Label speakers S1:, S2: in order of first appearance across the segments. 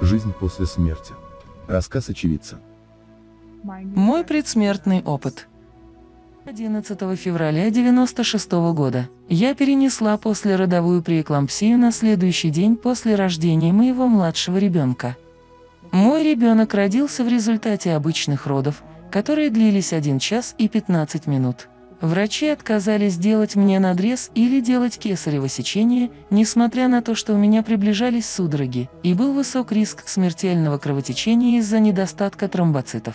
S1: Жизнь после смерти. Рассказ очевидца.
S2: Мой предсмертный опыт. 11 февраля 1996 года я перенесла послеродовую преэклампсию на следующий день после рождения моего младшего ребенка. Мой ребенок родился в результате обычных родов, которые длились 1 час и 15 минут. Врачи отказались делать мне надрез или делать кесарево сечение, несмотря на то, что у меня приближались судороги, и был высок риск смертельного кровотечения из-за недостатка тромбоцитов.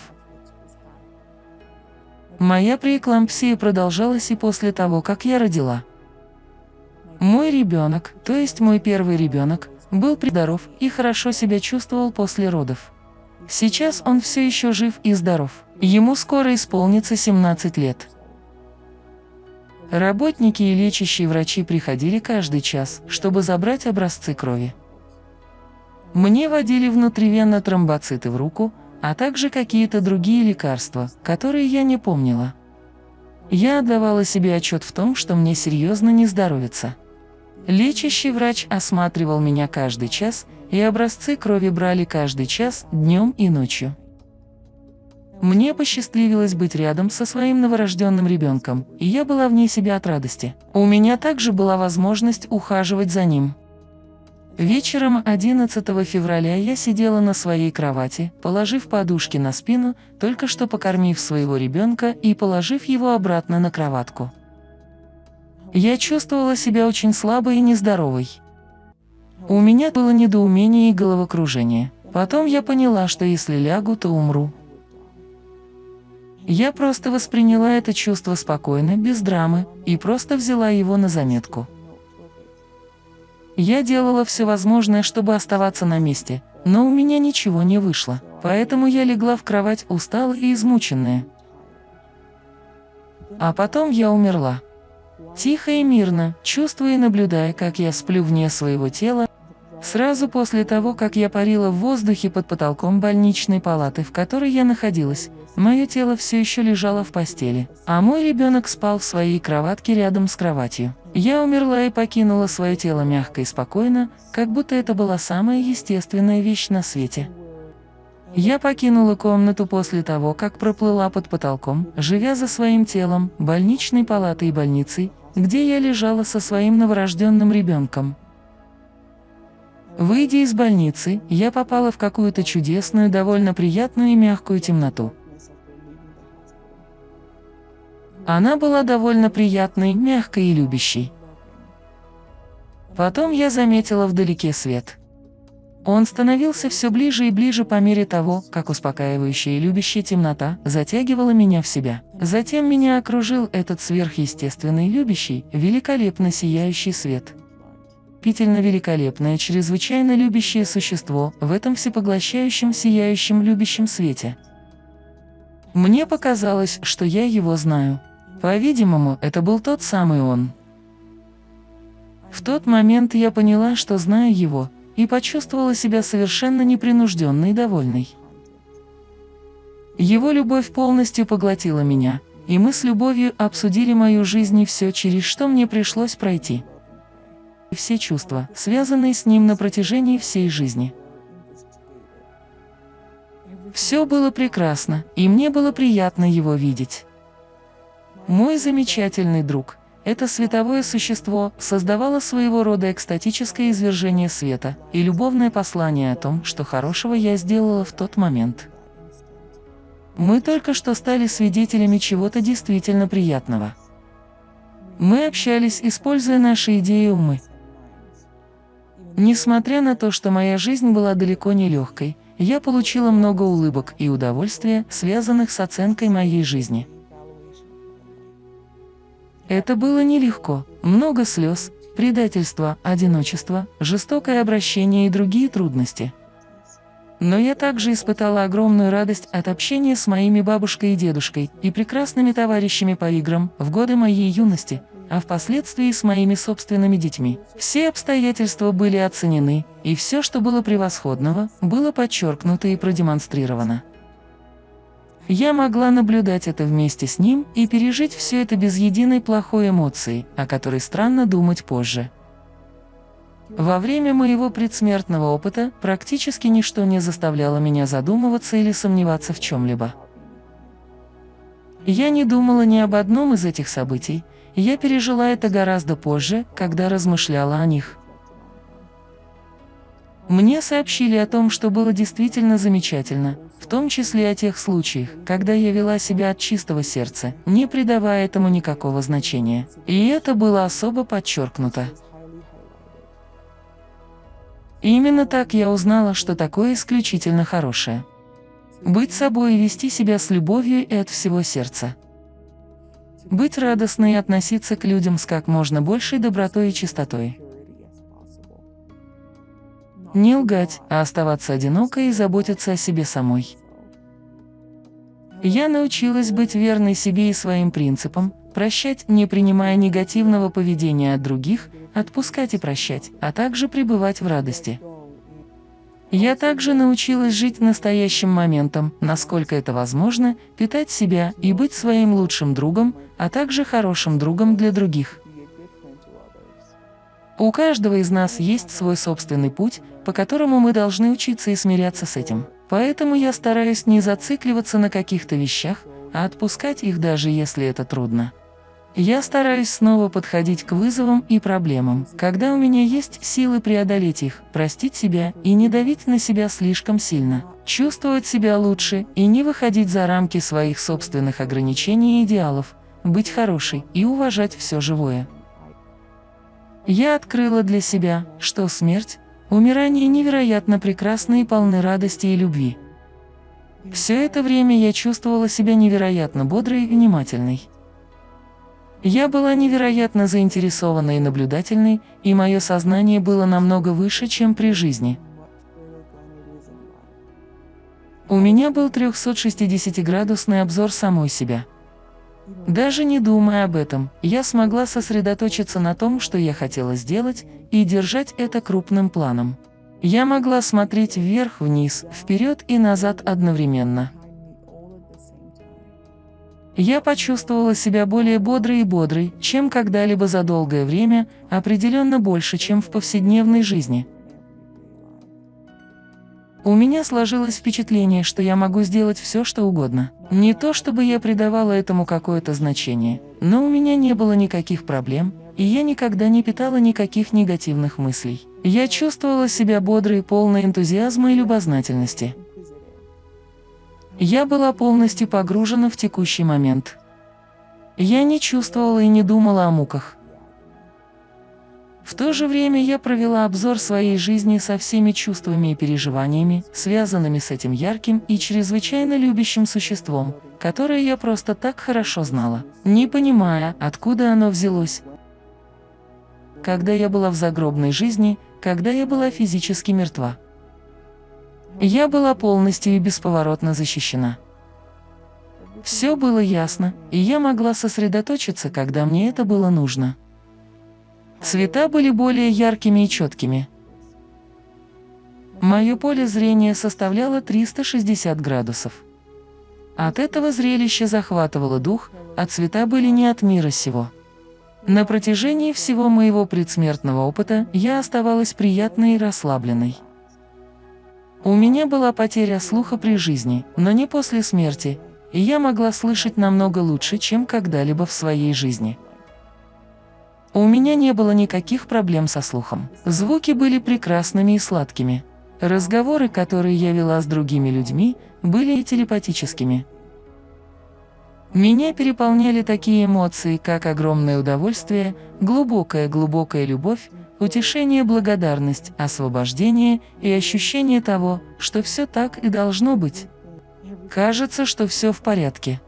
S2: Моя преэклампсия продолжалась и после того, как я родила. Мой ребенок, то есть мой первый ребенок, был здоров и хорошо себя чувствовал после родов. Сейчас он все еще жив и здоров. Ему скоро исполнится 17 лет. Работники и лечащие врачи приходили каждый час, чтобы забрать образцы крови. Мне вводили внутривенно тромбоциты в руку, а также какие-то другие лекарства, которые я не помнила. Я отдавала себе отчет в том, что мне серьезно не здоровится. Лечащий врач осматривал меня каждый час, и образцы крови брали каждый час, днем и ночью. Мне посчастливилось быть рядом со своим новорожденным ребенком, и я была вне себя от радости. У меня также была возможность ухаживать за ним. Вечером 11 февраля я сидела на своей кровати, положив подушки на спину, только что покормив своего ребенка и положив его обратно на кроватку. Я чувствовала себя очень слабой и нездоровой. У меня было недоумение и головокружение. Потом я поняла, что если лягу, то умру. Я просто восприняла это чувство спокойно, без драмы, и просто взяла его на заметку. Я делала все возможное, чтобы оставаться на месте, но у меня ничего не вышло, поэтому я легла в кровать усталая и измученная. А потом я умерла. Тихо и мирно, чувствуя и наблюдая, как я сплю вне своего тела, сразу после того, как я парила в воздухе под потолком больничной палаты, в которой я находилась, мое тело все еще лежало в постели, а мой ребенок спал в своей кроватке рядом с кроватью. Я умерла и покинула свое тело мягко и спокойно, как будто это была самая естественная вещь на свете. Я покинула комнату после того, как проплыла под потолком, живя за своим телом, больничной палатой и больницей, где я лежала со своим новорожденным ребенком. Выйдя из больницы, я попала в какую-то чудесную, довольно приятную и мягкую темноту. Она была довольно приятной, мягкой и любящей. Потом я заметила вдалеке свет. Он становился все ближе и ближе по мере того, как успокаивающая и любящая темнота затягивала меня в себя. Затем меня окружил этот сверхъестественный, любящий, великолепно сияющий свет. Пительно великолепное, чрезвычайно любящее существо в этом всепоглощающем, сияющем, любящем свете. Мне показалось, что я его знаю. По-видимому, это был тот самый он. В тот момент я поняла, что знаю его, и почувствовала себя совершенно непринужденной и довольной. Его любовь полностью поглотила меня, и мы с любовью обсудили мою жизнь и все, через что мне пришлось пройти. И все чувства, связанные с ним на протяжении всей жизни. Все было прекрасно, и мне было приятно его видеть. Мой замечательный друг, это световое существо, создавало своего рода экстатическое извержение света и любовное послание о том, что хорошего я сделала в тот момент. Мы только что стали свидетелями чего-то действительно приятного. Мы общались, используя наши идеи и умы. Несмотря на то, что моя жизнь была далеко не легкой, я получила много улыбок и удовольствия, связанных с оценкой моей жизни. Это было нелегко, много слез, предательства, одиночества, жестокое обращение и другие трудности. Но я также испытала огромную радость от общения с моими бабушкой и дедушкой и прекрасными товарищами по играм в годы моей юности, а впоследствии с моими собственными детьми. Все обстоятельства были оценены, и все, что было превосходного, было подчеркнуто и продемонстрировано. Я могла наблюдать это вместе с ним и пережить все это без единой плохой эмоции, о которой странно думать позже. Во время моего предсмертного опыта практически ничто не заставляло меня задумываться или сомневаться в чем-либо. Я не думала ни об одном из этих событий, и я пережила это гораздо позже, когда размышляла о них. Мне сообщили о том, что было действительно замечательно, в том числе о тех случаях, когда я вела себя от чистого сердца, не придавая этому никакого значения. И это было особо подчеркнуто. Именно так я узнала, что такое исключительно хорошее. Быть собой и вести себя с любовью и от всего сердца. Быть радостной и относиться к людям с как можно большей добротой и чистотой. Не лгать, а оставаться одинокой и заботиться о себе самой. Я научилась быть верной себе и своим принципам, прощать, не принимая негативного поведения от других, отпускать и прощать, а также пребывать в радости. Я также научилась жить настоящим моментом, насколько это возможно, питать себя и быть своим лучшим другом, а также хорошим другом для других. У каждого из нас есть свой собственный путь, по которому мы должны учиться и смиряться с этим. Поэтому я стараюсь не зацикливаться на каких-то вещах, а отпускать их, даже если это трудно. Я стараюсь снова подходить к вызовам и проблемам, когда у меня есть силы преодолеть их, простить себя и не давить на себя слишком сильно, чувствовать себя лучше и не выходить за рамки своих собственных ограничений и идеалов, быть хорошей и уважать все живое. Я открыла для себя, что смерть, умирание невероятно прекрасны и полны радости и любви. Все это время я чувствовала себя невероятно бодрой и внимательной. Я была невероятно заинтересованной и наблюдательной, и мое сознание было намного выше, чем при жизни. У меня был 360-градусный обзор самой себя. Даже не думая об этом, я смогла сосредоточиться на том, что я хотела сделать, и держать это крупным планом. Я могла смотреть вверх-вниз, вперед и назад одновременно. Я почувствовала себя более бодрой и бодрой, чем когда-либо за долгое время, определенно больше, чем в повседневной жизни. У меня сложилось впечатление, что я могу сделать все, что угодно. Не то чтобы я придавала этому какое-то значение, но у меня не было никаких проблем, и я никогда не питала никаких негативных мыслей. Я чувствовала себя бодрой и полной энтузиазма и любознательности. Я была полностью погружена в текущий момент. Я не чувствовала и не думала о муках. В то же время я провела обзор своей жизни со всеми чувствами и переживаниями, связанными с этим ярким и чрезвычайно любящим существом, которое я просто так хорошо знала, не понимая, откуда оно взялось. Когда я была в загробной жизни, когда я была физически мертва. Я была полностью и бесповоротно защищена. Все было ясно, и я могла сосредоточиться, когда мне это было нужно. Цвета были более яркими и четкими. Мое поле зрения составляло 360 градусов. От этого зрелища захватывало дух, а цвета были не от мира сего. На протяжении всего моего предсмертного опыта я оставалась приятной и расслабленной. У меня была потеря слуха при жизни, но не после смерти, и я могла слышать намного лучше, чем когда-либо в своей жизни. У меня не было никаких проблем со слухом. Звуки были прекрасными и сладкими. Разговоры, которые я вела с другими людьми, были и телепатическими. Меня переполняли такие эмоции, как огромное удовольствие, глубокая любовь, утешение, благодарность, освобождение и ощущение того, что все так и должно быть. Кажется, что все в порядке.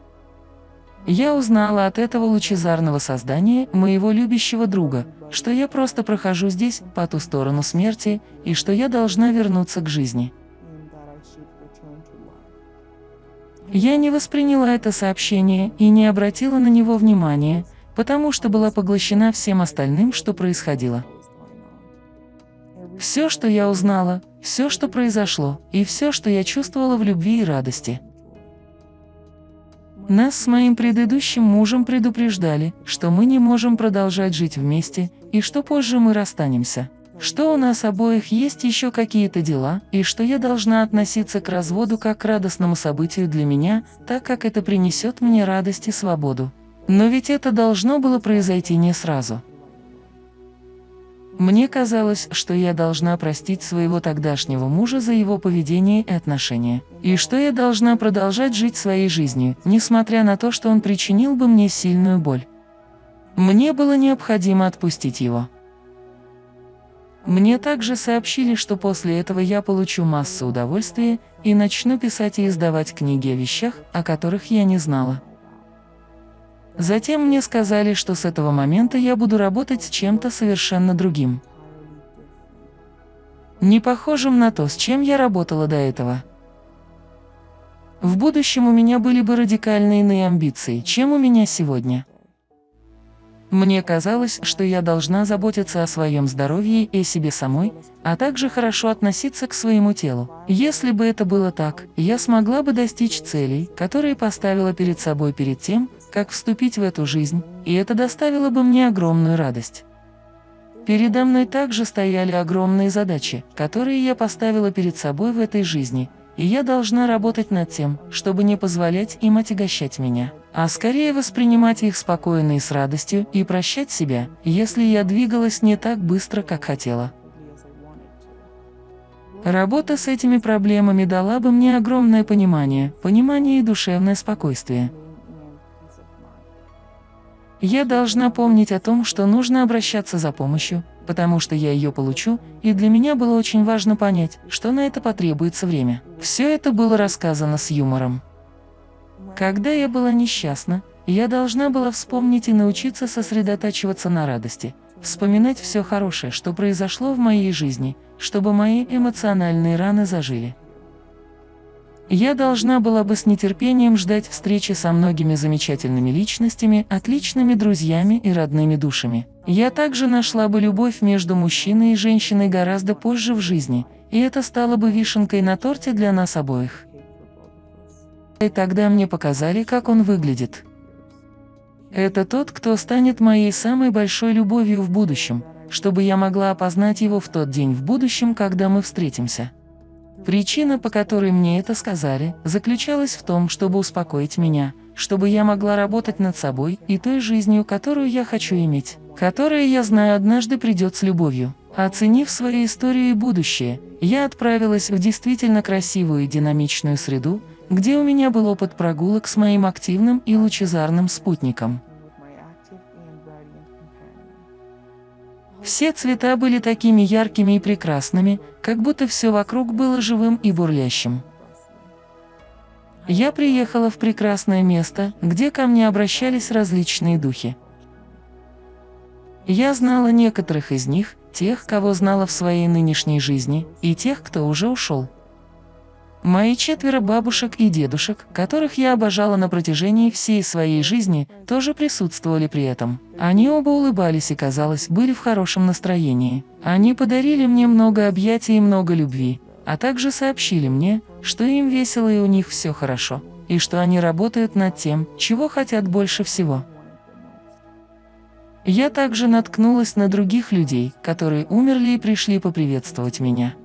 S2: Я узнала от этого лучезарного создания, моего любящего друга, что я просто прохожу здесь, по ту сторону смерти, и что я должна вернуться к жизни. Я не восприняла это сообщение и не обратила на него внимания, потому что была поглощена всем остальным, что происходило. Все, что я узнала, все, что произошло, и все, что я чувствовала в любви и радости. Нас с моим предыдущим мужем предупреждали, что мы не можем продолжать жить вместе и что позже мы расстанемся. что у нас обоих есть еще какие-то дела, и что я должна относиться к разводу как к радостному событию для меня, так как это принесет мне радость и свободу. Но ведь это должно было произойти не сразу. Мне казалось, что я должна простить своего тогдашнего мужа за его поведение и отношения, и что я должна продолжать жить своей жизнью, несмотря на то, что он причинил бы мне сильную боль. Мне было необходимо отпустить его. Мне также сообщили, что после этого я получу массу удовольствия и начну писать и издавать книги о вещах, о которых я не знала. Затем мне сказали, что с этого момента я буду работать с чем-то совершенно другим, не похожим на то, с чем я работала до этого. В будущем у меня были бы радикально иные амбиции, чем у меня сегодня. Мне казалось, что я должна заботиться о своем здоровье и о себе самой, а также хорошо относиться к своему телу. Если бы это было так, я смогла бы достичь целей, которые поставила перед собой перед тем, как вступить в эту жизнь, и это доставило бы мне огромную радость. Передо мной также стояли огромные задачи, которые я поставила перед собой в этой жизни, и я должна работать над тем, чтобы не позволять им отягощать меня, а скорее воспринимать их спокойно и с радостью и прощать себя, если я двигалась не так быстро, как хотела. Работа с этими проблемами дала бы мне огромное понимание и душевное спокойствие. Я должна помнить о том, что нужно обращаться за помощью, потому что я ее получу, и для меня было очень важно понять, что на это потребуется время. Все это было рассказано с юмором. Когда я была несчастна, я должна была вспомнить и научиться сосредотачиваться на радости, вспоминать все хорошее, что произошло в моей жизни, чтобы мои эмоциональные раны зажили. Я должна была бы с нетерпением ждать встречи со многими замечательными личностями, отличными друзьями и родными душами. Я также нашла бы любовь между мужчиной и женщиной гораздо позже в жизни, и это стало бы вишенкой на торте для нас обоих. И тогда мне показали, как он выглядит. Это тот, кто станет моей самой большой любовью в будущем, чтобы я могла опознать его в тот день в будущем, когда мы встретимся. Причина, по которой мне это сказали, заключалась в том, чтобы успокоить меня, чтобы я могла работать над собой и той жизнью, которую я хочу иметь, которая, я знаю, однажды придет с любовью. Оценив свою историю и будущее, я отправилась в действительно красивую и динамичную среду, где у меня был опыт прогулок с моим активным и лучезарным спутником. Все цвета были такими яркими и прекрасными, как будто все вокруг было живым и бурлящим. Я приехала в прекрасное место, где ко мне обращались различные духи. Я знала некоторых из них, тех, кого знала в своей нынешней жизни, и тех, кто уже ушел. Мои 4 бабушек и дедушек, которых я обожала на протяжении всей своей жизни, тоже присутствовали при этом. Они оба улыбались и, казалось, были в хорошем настроении. Они подарили мне много объятий и много любви, а также сообщили мне, что им весело и у них все хорошо, и что они работают над тем, чего хотят больше всего. Я также наткнулась на других людей, которые умерли и пришли поприветствовать меня.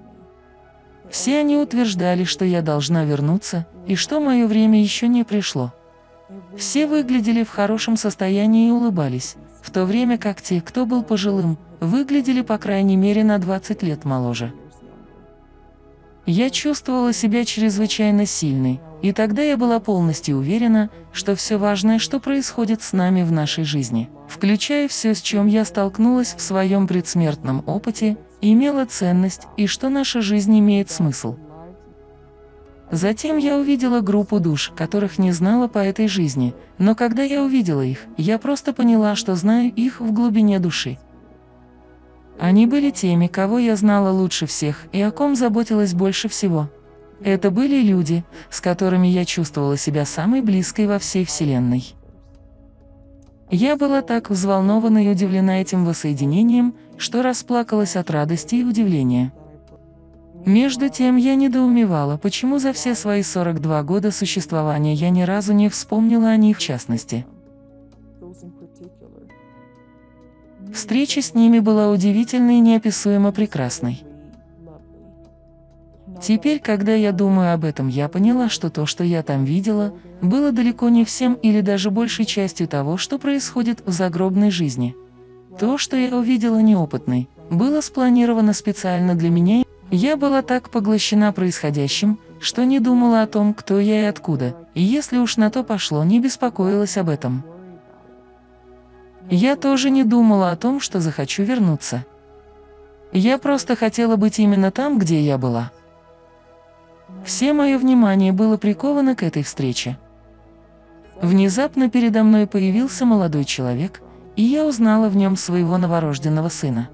S2: Все они утверждали, что я должна вернуться, и что мое время еще не пришло. Все выглядели в хорошем состоянии и улыбались, в то время как те, кто был пожилым, выглядели по крайней мере на 20 лет моложе. Я чувствовала себя чрезвычайно сильной, и тогда я была полностью уверена, что все важное, что происходит с нами в нашей жизни, включая все, с чем я столкнулась в своем предсмертном опыте, имела ценность и что наша жизнь имеет смысл. Затем я увидела группу душ, которых не знала по этой жизни, но когда я увидела их, я просто поняла, что знаю их в глубине души. Они были теми, кого я знала лучше всех и о ком заботилась больше всего. Это были люди, с которыми я чувствовала себя самой близкой во всей Вселенной. Я была так взволнована и удивлена этим воссоединением, что расплакалась от радости и удивления. Между тем я недоумевала, почему за все свои 42 года существования я ни разу не вспомнила о них в частности. В Встреча с ними была удивительной и неописуемо прекрасной. Теперь, когда я думаю об этом, я поняла, что то, что я там видела, было далеко не всем или даже большей частью того, что происходит в загробной жизни. То, что я увидела неопытной, было спланировано специально для меня. Я была так поглощена происходящим, что не думала о том, кто я и откуда, и если уж на то пошло, не беспокоилась об этом. Я тоже не думала о том, что захочу вернуться. Я просто хотела быть именно там, где я была. Все мое внимание было приковано к этой встрече. Внезапно передо мной появился молодой человек, и я узнала в нем своего новорожденного сына.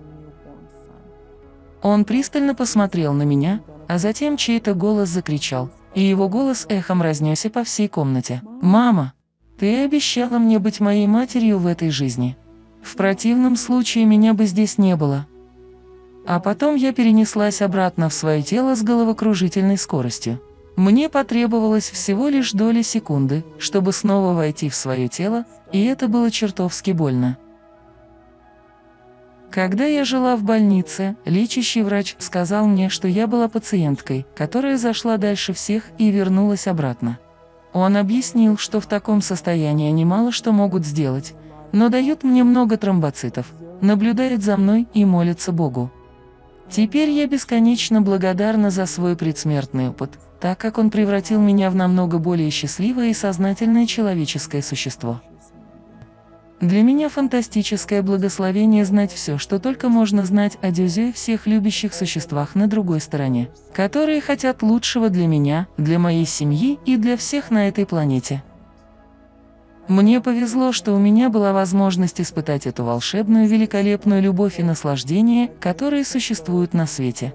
S2: Он пристально посмотрел на меня, а затем чей-то голос закричал, и его голос эхом разнесся по всей комнате. «Мама, ты обещала мне быть моей матерью в этой жизни. В противном случае меня бы здесь не было». А потом я перенеслась обратно в свое тело с головокружительной скоростью. Мне потребовалось всего лишь доли секунды, чтобы снова войти в свое тело, и это было чертовски больно. Когда я жила в больнице, лечащий врач сказал мне, что я была пациенткой, которая зашла дальше всех и вернулась обратно. Он объяснил, что в таком состоянии они мало что могут сделать, но дают мне много тромбоцитов, наблюдают за мной и молятся Богу. Теперь я бесконечно благодарна за свой предсмертный опыт, так как он превратил меня в намного более счастливое и сознательное человеческое существо. Для меня фантастическое благословение знать все, что только можно знать о Дюзе и всех любящих существах на другой стороне, которые хотят лучшего для меня, для моей семьи и для всех на этой планете. Мне повезло, что у меня была возможность испытать эту волшебную, великолепную любовь и наслаждение, которые существуют на свете.